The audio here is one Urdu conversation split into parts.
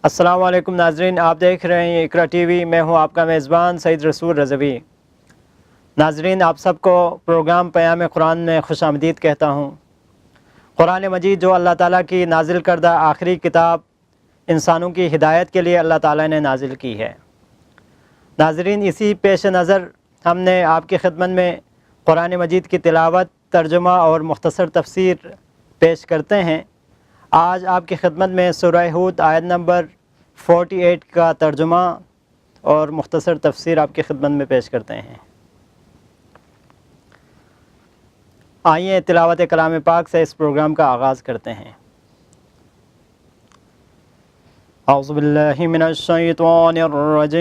السلام علیکم ناظرین، آپ دیکھ رہے ہیں اقرا ٹی وی۔ میں ہوں آپ کا میزبان سعید رسول رضوی۔ ناظرین، آپ سب کو پروگرام پیام قرآن میں خوش آمدید کہتا ہوں۔ قرآن مجید جو اللہ تعالیٰ کی نازل کردہ آخری کتاب انسانوں کی ہدایت کے لیے اللہ تعالیٰ نے نازل کی ہے۔ ناظرین، اسی پیش نظر ہم نے آپ کی خدمت میں قرآن مجید کی تلاوت، ترجمہ اور مختصر تفسیر پیش کرتے ہیں۔ آج آپ کی خدمت میں سورہ ہود آیت نمبر 48 کا ترجمہ اور مختصر تفسیر آپ کی خدمت میں پیش کرتے ہیں۔ آئیے تلاوت کلام پاک سے اس پروگرام کا آغاز کرتے ہیں۔ اعوذ باللہ من الشیطان الرجیم۔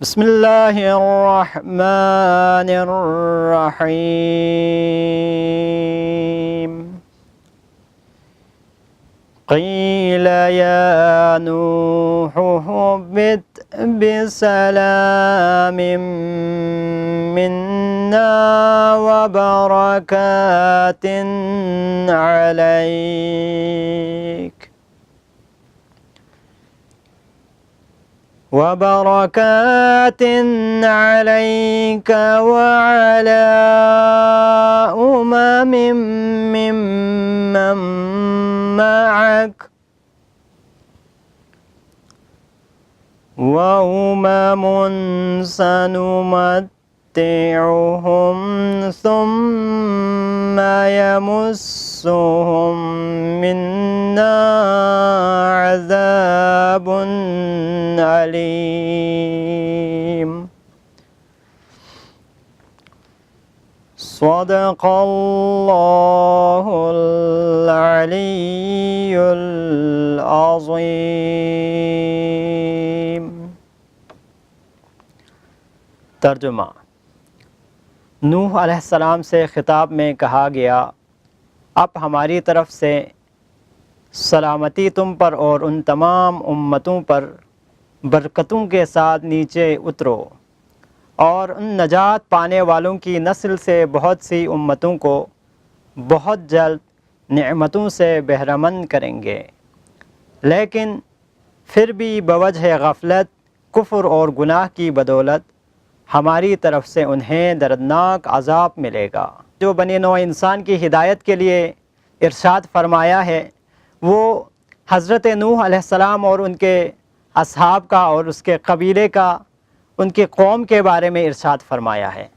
بسم اللہ الرحمن الرحیم۔ قیل یا نوح اہبط بسلام منا وبرکات علیک وبرکات علیک وعلی ممن معک سنمتعهم ثم يمسهم منا عذاب علیم۔ صدق اللہ العلی العظیم۔ ترجمہ۔ نوح علیہ السلام سے خطاب میں کہا گیا، اب ہماری طرف سے سلامتی تم پر اور ان تمام امتوں پر برکتوں کے ساتھ نیچے اترو، اور ان نجات پانے والوں کی نسل سے بہت سی امتوں کو بہت جلد نعمتوں سے بہرمند کریں گے، لیکن پھر بھی بوجہ غفلت، کفر اور گناہ کی بدولت ہماری طرف سے انہیں دردناک عذاب ملے گا۔ جو بنی نوع انسان کی ہدایت کے لیے ارشاد فرمایا ہے، وہ حضرت نوح علیہ السلام اور ان کے اصحاب کا اور اس کے قبیلے کا، ان کی قوم کے بارے میں ارشاد فرمایا ہے۔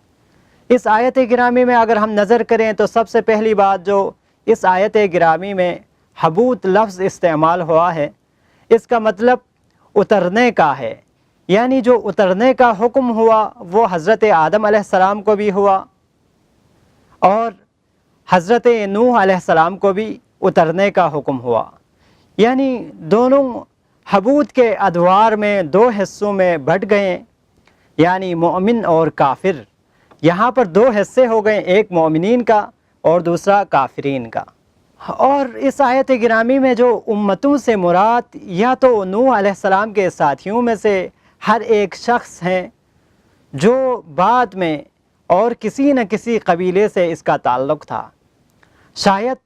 اس آیت گرامی میں اگر ہم نظر کریں تو سب سے پہلی بات جو اس آیت گرامی میں حبوط لفظ استعمال ہوا ہے، اس کا مطلب اترنے کا ہے، یعنی جو اترنے کا حکم ہوا وہ حضرت آدم علیہ السلام کو بھی ہوا اور حضرت نوح علیہ السلام کو بھی اترنے کا حکم ہوا، یعنی دونوں حبوط کے ادوار میں دو حصوں میں بٹ گئے، یعنی مومن اور کافر۔ یہاں پر دو حصے ہو گئے، ایک مومنین کا اور دوسرا کافرین کا۔ اور اس آیت گرامی میں جو امتوں سے مراد یا تو نوح علیہ السلام کے ساتھیوں میں سے ہر ایک شخص ہیں جو بعد میں اور کسی نہ کسی قبیلے سے اس کا تعلق تھا۔ شاید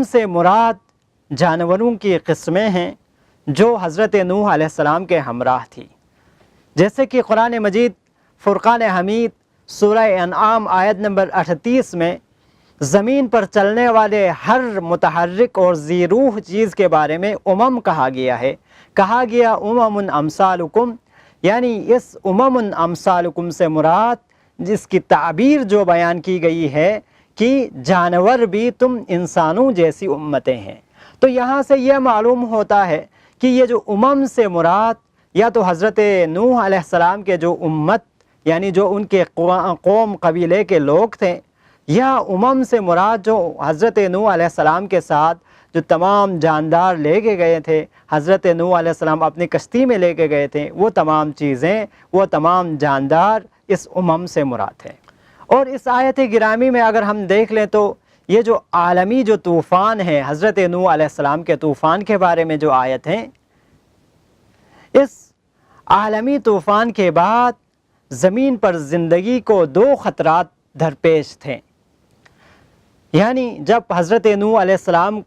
سے مراد جانوروں کی قسمیں ہیں جو حضرت نوح علیہ السلام کے ہمراہ تھی، جیسے کہ قرآن مجید فرقان حمید سورہ انعام آیت نمبر 38 میں زمین پر چلنے والے ہر متحرک اور ذی روح چیز کے بارے میں کہا گیا ہے۔ کہا گیا امثالکم، یعنی اس امثالکم سے مراد جس کی تعبیر جو بیان کی گئی ہے کہ جانور بھی تم انسانوں جیسی امتیں ہیں۔ تو یہاں سے یہ معلوم ہوتا ہے کہ یہ جو سے مراد یا تو حضرت نوح علیہ السلام کے جو امت، یعنی جو ان کے قوم قبیلے کے لوگ تھے، یا سے مراد جو حضرت نوح علیہ السلام کے ساتھ جو تمام جاندار لے کے گئے تھے، حضرت نوح علیہ السلام اپنی کشتی میں لے کے گئے تھے، وہ تمام چیزیں، وہ تمام جاندار اس سے مراد ہے۔ اور اس آیت گرامی میں اگر ہم دیکھ لیں تو یہ جو عالمی جو طوفان ہے، حضرت نوح علیہ السلام کے طوفان کے بارے میں جو آیت ہیں، اس عالمی طوفان کے بعد زمین پر زندگی کو دو خطرات درپیش تھے۔ یعنی جب حضرت نوح علیہ السلام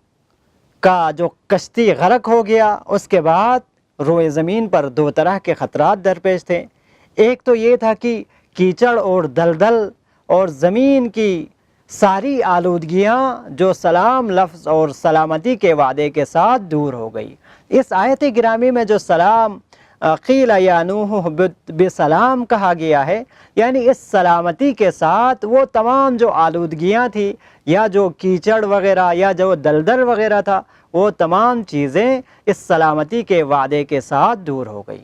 کا جو کشتی غرق ہو گیا، اس کے بعد روئے زمین پر دو طرح کے خطرات درپیش تھے۔ ایک تو یہ تھا کہ کیچڑ اور دلدل اور زمین کی ساری آلودگیاں جو سلام لفظ اور سلامتی کے وعدے کے ساتھ دور ہو گئی۔ اس آیت گرامی میں جو سلام قیل یا نوح اہبط بسلام کہا گیا ہے، یعنی اس سلامتی کے ساتھ وہ تمام جو آلودگیاں تھی یا جو کیچڑ وغیرہ یا جو دلدل وغیرہ تھا، وہ تمام چیزیں اس سلامتی کے وعدے کے ساتھ دور ہو گئی۔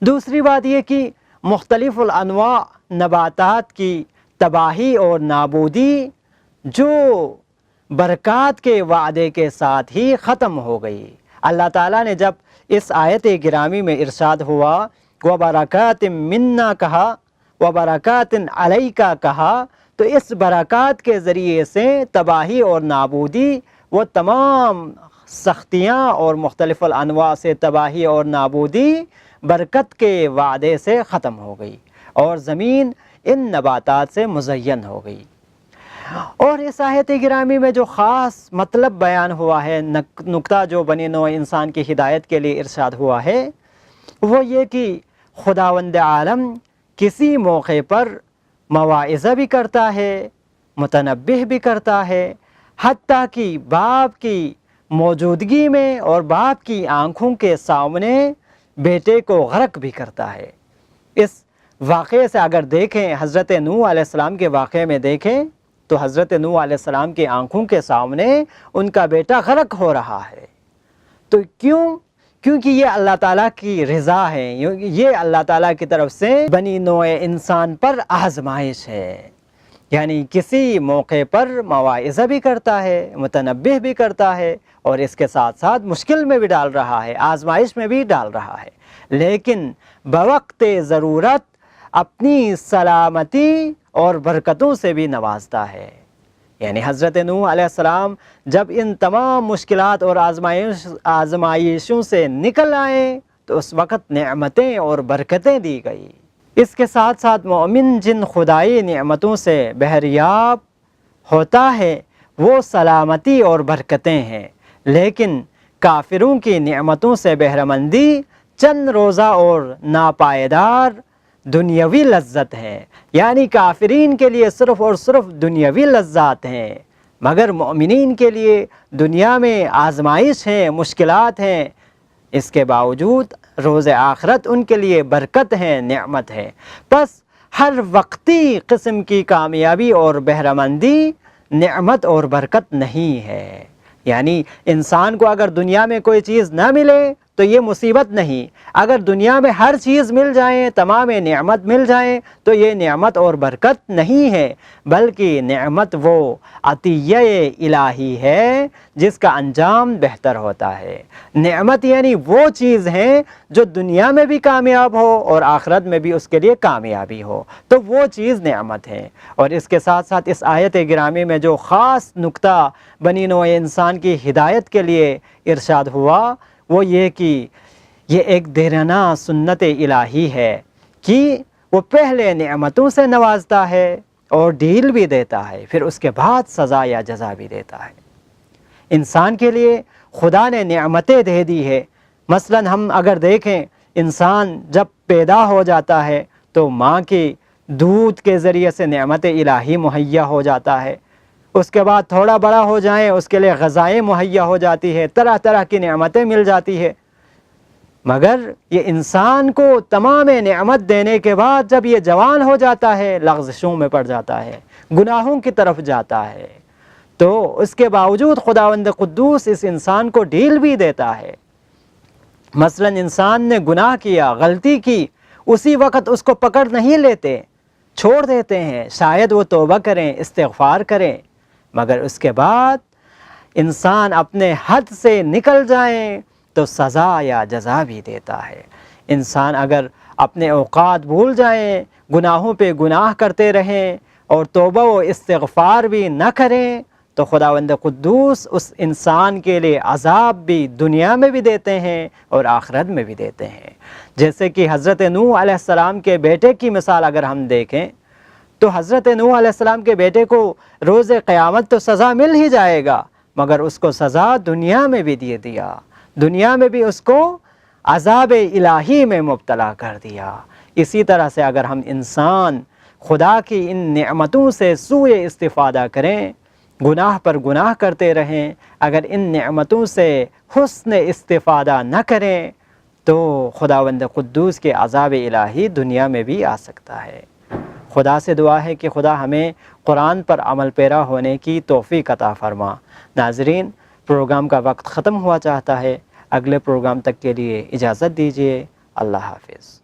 دوسری بات یہ کہ مختلف الانواع نباتات کی تباہی اور نابودی جو برکات کے وعدے کے ساتھ ہی ختم ہو گئی۔ اللہ تعالیٰ نے جب اس آیت گرامی میں ارشاد ہوا وَبَرَكَاتٍ مِنَّا کہا، وَبَرَكَاتٍ عَلَيْكَ کہا، تو اس برکات کے ذریعے سے تباہی اور نابودی، وہ تمام سختیاں اور مختلف الانواع سے تباہی اور نابودی برکت کے وعدے سے ختم ہو گئی اور زمین ان نباتات سے مزین ہو گئی۔ اور اس آیت گرامی میں جو خاص مطلب بیان ہوا ہے، نقطہ جو بنی نوع انسان کی ہدایت کے لیے ارشاد ہوا ہے، وہ یہ کہ خداوند عالم کسی موقع پر مواعظہ بھی کرتا ہے، متنبہ بھی کرتا ہے، حتیٰ کہ باپ کی موجودگی میں اور باپ کی آنکھوں کے سامنے بیٹے کو غرق بھی کرتا ہے۔ اس واقعے سے اگر دیکھیں، حضرت نوح علیہ السلام کے واقعے میں دیکھیں تو حضرت نوح علیہ السلام کی آنکھوں کے سامنے ان کا بیٹا غرق ہو رہا ہے۔ تو کیونکہ یہ اللہ تعالیٰ کی رضا ہے، یہ اللہ تعالیٰ کی طرف سے بنی نوع انسان پر آزمائش ہے، یعنی کسی موقع پر مواعظہ بھی کرتا ہے، متنبہ بھی کرتا ہے، اور اس کے ساتھ ساتھ مشکل میں بھی ڈال رہا ہے، آزمائش میں بھی ڈال رہا ہے، لیکن بوقت ضرورت اپنی سلامتی اور برکتوں سے بھی نوازتا ہے۔ یعنی حضرت نوح علیہ السلام جب ان تمام مشکلات اور آزمائشوں سے نکل آئے تو اس وقت نعمتیں اور برکتیں دی گئی۔ اس کے ساتھ ساتھ مومن جن خدائی نعمتوں سے بہریاب ہوتا ہے وہ سلامتی اور برکتیں ہیں، لیکن کافروں کی نعمتوں سے بہرمندی چند روزہ اور ناپائیدار دنیاوی لذت ہے، یعنی کافرین کے لیے صرف اور صرف دنیاوی لذات ہیں، مگر مومنین کے لیے دنیا میں آزمائش ہیں، مشکلات ہیں، اس کے باوجود روز آخرت ان کے لیے برکت ہے، نعمت ہے۔ پس ہر وقتی قسم کی کامیابی اور بہرمندی نعمت اور برکت نہیں ہے۔ یعنی انسان کو اگر دنیا میں کوئی چیز نہ ملے تو یہ مصیبت نہیں، اگر دنیا میں ہر چیز مل جائیں، تمام نعمت مل جائیں تو یہ نعمت اور برکت نہیں ہے، بلکہ نعمت وہ عطیہ الہی ہے جس کا انجام بہتر ہوتا ہے۔ نعمت یعنی وہ چیز ہے جو دنیا میں بھی کامیاب ہو اور آخرت میں بھی اس کے لیے کامیابی ہو، تو وہ چیز نعمت ہے۔ اور اس کے ساتھ ساتھ اس آیت گرامی میں جو خاص نقطہ بنی نوع انسان کی ہدایت کے لیے ارشاد ہوا وہ یہ کہ یہ ایک دیرینہ سنت الہی ہے کہ وہ پہلے نعمتوں سے نوازتا ہے اور ڈھیل بھی دیتا ہے، پھر اس کے بعد سزا یا جزا بھی دیتا ہے۔ انسان کے لیے خدا نے نعمتیں دے دی ہے۔ مثلا ہم اگر دیکھیں، انسان جب پیدا ہو جاتا ہے تو ماں کی دودھ کے ذریعے سے نعمت الہی مہیا ہو جاتا ہے، اس کے بعد تھوڑا بڑا ہو جائیں اس کے لیے غذائیں مہیا ہو جاتی ہے، طرح طرح کی نعمتیں مل جاتی ہے، مگر یہ انسان کو تمام نعمت دینے کے بعد جب یہ جوان ہو جاتا ہے لغزشوں میں پڑ جاتا ہے، گناہوں کی طرف جاتا ہے، تو اس کے باوجود خداوند قدوس اس انسان کو ڈھیل بھی دیتا ہے۔ مثلا انسان نے گناہ کیا، غلطی کی، اسی وقت اس کو پکڑ نہیں لیتے، چھوڑ دیتے ہیں، شاید وہ توبہ کریں، استغفار کریں، مگر اس کے بعد انسان اپنے حد سے نکل جائیں تو سزا یا جزا بھی دیتا ہے۔ انسان اگر اپنے اوقات بھول جائیں، گناہوں پہ گناہ کرتے رہیں اور توبہ و استغفار بھی نہ کریں تو خداوند قدوس اس انسان کے لیے عذاب بھی دنیا میں بھی دیتے ہیں اور آخرت میں بھی دیتے ہیں۔ جیسے کہ حضرت نوح علیہ السلام کے بیٹے کی مثال اگر ہم دیکھیں تو حضرت نوح علیہ السلام کے بیٹے کو روز قیامت تو سزا مل ہی جائے گا، مگر اس کو سزا دنیا میں بھی دیا، دنیا میں بھی اس کو عذاب الہی میں مبتلا کر دیا۔ اسی طرح سے اگر ہم انسان خدا کی ان نعمتوں سے سوء استفادہ کریں، گناہ پر گناہ کرتے رہیں، اگر ان نعمتوں سے حسن استفادہ نہ کریں تو خداوند قدوس کے عذاب الہی دنیا میں بھی آ سکتا ہے۔ خدا سے دعا ہے کہ خدا ہمیں قرآن پر عمل پیرا ہونے کی توفیق عطا فرما۔ ناظرین، پروگرام کا وقت ختم ہوا چاہتا ہے، اگلے پروگرام تک کے لیے اجازت دیجیے۔ اللہ حافظ۔